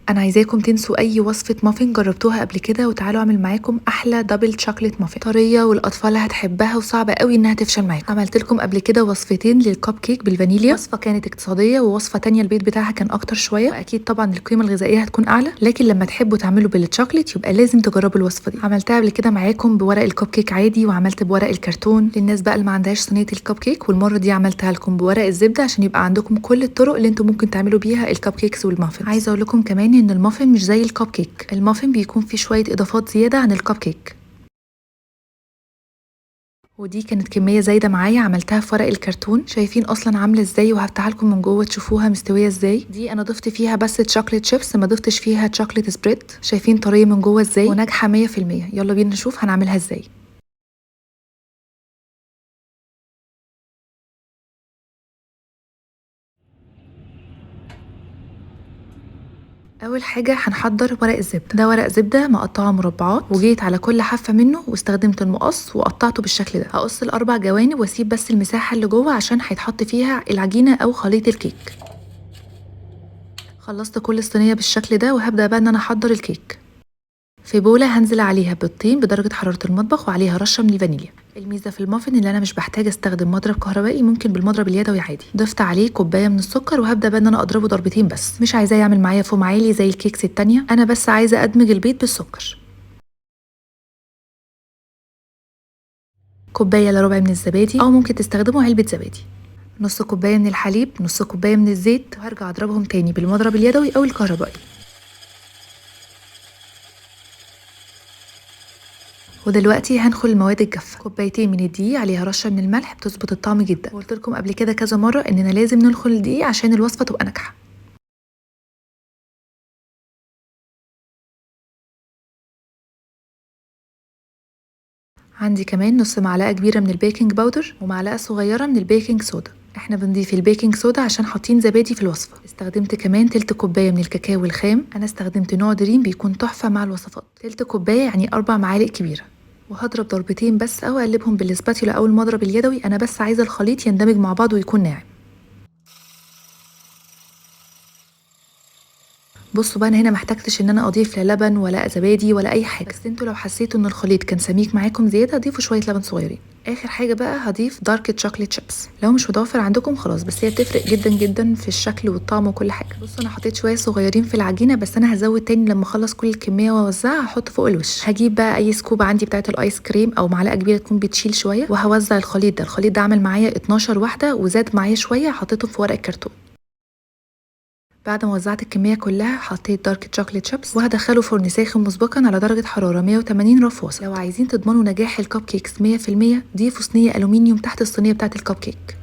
انا عايزاكم تنسوا اي وصفه مافين جربتوها قبل كده وتعالوا اعمل معاكم احلى دبل شوكليت مافين طريه والاطفال هتحبها وصعبه قوي انها تفشل معاكم. عملت لكم قبل كده وصفتين للكب كيك بالفانيليا، وصفه كانت اقتصاديه ووصفه تانية البيت بتاعها كان اكتر شويه، واكيد طبعا القيمه الغذائيه هتكون اعلى، لكن لما تحبوا تعملوا بالشوكليت يبقى لازم تجربوا الوصفه دي. عملتها قبل كده معاكم بورق الكب كيك عادي، وعملت بورق الكرتون للناس بقى اللي ما عندهاش صينيه الكب كيك، والمره دي عملتها لكم بورق الزبده عشان يبقى عندكم كل الطرق اللي انتم ممكن تعملوا بيها الكب كيكس والمافين. عايزه اقول لكم كمان ان المافين مش زي الكب كيك، المافين بيكون فيه شويه اضافات زياده عن الكب كيك. ودي كانت كميه زايده معايا، عملتها في ورق الكرتون، شايفين اصلا عامله ازاي، وهفتحها لكم من جوه تشوفوها مستويه ازاي. دي انا ضفت فيها بس تشوكليت شيبس، ما ضفتش فيها تشوكليت سبريد، شايفين طريه من جوه ازاي وناجحه 100%. يلا بينا نشوف هنعملها ازاي. اول حاجه هنحضر ورق الزبده. ده ورق زبده مقطعه مربعات، وجيت على كل حافه منه واستخدمت المقص وقطعته بالشكل ده. هقص الاربع جوانب واسيب بس المساحه اللي جوه عشان هيتحط فيها العجينه او خليط الكيك. خلصت كل الصينيه بالشكل ده، وهبدا بقى ان انا احضر الكيك. في بوله هنزل عليها بيضتين بدرجه حراره المطبخ وعليها رشه من الفانيليا. الميزه في المافن اللي انا مش بحتاج استخدم مضرب كهربائي، ممكن بالمضرب اليدوي عادي. ضفت عليه كوبايه من السكر، وهبدا بقى ان انا اضربه ضربتين بس، مش عايزاه يعمل معايا فوم عالي زي الكيكس التانية، انا بس عايزه ادمج البيض بالسكر. كوبايه الا ربع من الزبادي، او ممكن تستخدموا علبه زبادي. نص كوبايه من الحليب، نص كوبايه من الزيت، وهرجع اضربهم تاني بالمضرب اليدوي او الكهربائي. ودلوقتي هندخل المواد الجافه. كوبايتين من الدقيق عليها رشه من الملح بتظبط الطعم جدا، وقلت لكم قبل كده كذا مره اننا لازم ندخل الدقيق عشان الوصفه تبقى ناجحه. عندي كمان نص معلقه كبيره من البيكنج باودر ومعلقه صغيره من البيكنج صودا. احنا بنضيف البيكنج صودا عشان حاطين زبادي في الوصفه. استخدمت كمان تلت كوبايه من الكاكاو الخام، انا استخدمت نوع دريم بيكون تحفه مع الوصفات. تلت كوبايه يعني 4 معالق كبيره. وهضرب ضربتين بس او اقلبهم بالسباتيولا او المضرب اليدوي، انا بس عايزه الخليط يندمج مع بعض ويكون ناعم. بصوا بقى، انا هنا محتاجتش ان انا اضيف لا لبن ولا زبادي ولا اي حاجه، بس انتوا لو حسيتوا ان الخليط كان سميك معاكم زياده ضيفوا شويه لبن صغيرين. اخر حاجه بقى هضيف دارك شوكليت شيبس، لو مش متوفر عندكم خلاص، بس هي بتفرق جدا جدا في الشكل والطعم وكل حاجه. بصوا انا حطيت شويه صغيرين في العجينه، بس انا هزود تاني لما اخلص كل الكميه واوزعها، هحط فوق الوش. هجيب بقى اي سكوب عندي بتاعه الايس كريم او معلقه كبيره تكون بتشيل شويه، وهوزع الخليط ده. الخليط ده عمل معايا 12 واحده وزاد معايا شويه، حطيتهم في ورق الكرتون. بعد ما وزعت الكمية كلها حطيت دارك شوكليت شيبس، وهدخله فرن ساخن مسبقا على درجة حرارة 180 رف وسط. لو عايزين تضمنوا نجاح الكب كيكس 100%، ضيفوا صينية ألومنيوم تحت الصينية بتاعة الكب كيك.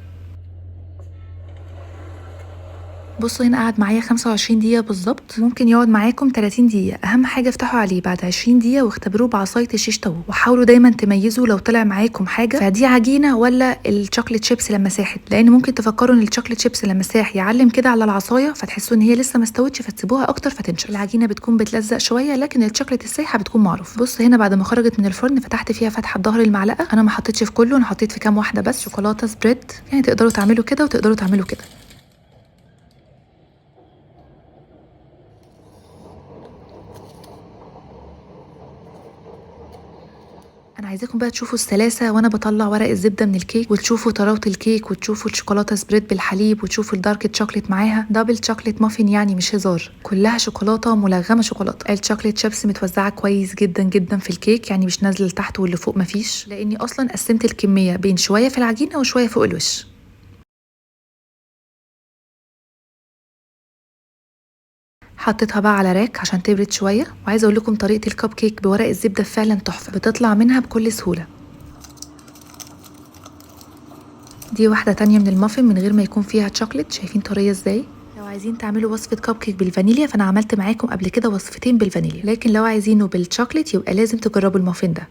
بصوا هنا قعد معايا 25 دقيقة بالظبط، ممكن يقعد معاكم 30 دقيقة. أهم حاجة افتحوا عليه بعد 20 دقيقة واختبروه بعصاية الشيش طاووق، وحاولوا دايما تميزوا لو طلع معاكم حاجة فدي عجينة ولا الشوكليت شيبس لما ساحت، لأن ممكن تفكروا إن الشوكليت شيبس لما ساح يعلم كده على العصاية فتحسوا إن هي لسه ما استوتش فتسيبوها أكتر فتنشف. العجينة بتكون بتلزق شوية، لكن الشوكليت السايحة بتكون معروف. بص هنا بعد ما خرجت من الفرن فتحت فيها فتحة بظهر المعلقة، أنا ما حطيتش في كله، أنا حطيت في كام واحدة بس شوكولاتة سبريد، يعني تقدروا تعملوا كده وتقدروا تعملوا كده. انا عايزاكم بقى تشوفوا السلاسه وانا بطلع ورق الزبده من الكيك، وتشوفوا طراوه الكيك، وتشوفوا الشوكولاته سبريد بالحليب، وتشوفوا الدارك شوكليت معاها دبل شوكليت مافين، يعني مش هزار، كلها شوكولاته ملغمه شوكولاته. الشوكليت شيبس متوزعه كويس جدا جدا في الكيك، يعني مش نازله لتحت واللي فوق مفيش، لاني اصلا قسمت الكميه بين شويه في العجينه وشويه فوق الوش. حطيتها بقى على راك عشان تبرد شويه. وعايزه اقول لكم طريقه الكب كيك بورق الزبده فعلا تحفه، بتطلع منها بكل سهوله. دي واحدة تانية من المافن من غير ما يكون فيها شوكليت، شايفين طرية ازاي؟ لو عايزين تعملوا وصفة كب كيك بالفانيليا فانا عملت معاكم قبل كده وصفتين بالفانيليا، لكن لو عايزينه بالشوكليت يبقى لازم تجربوا المافن ده.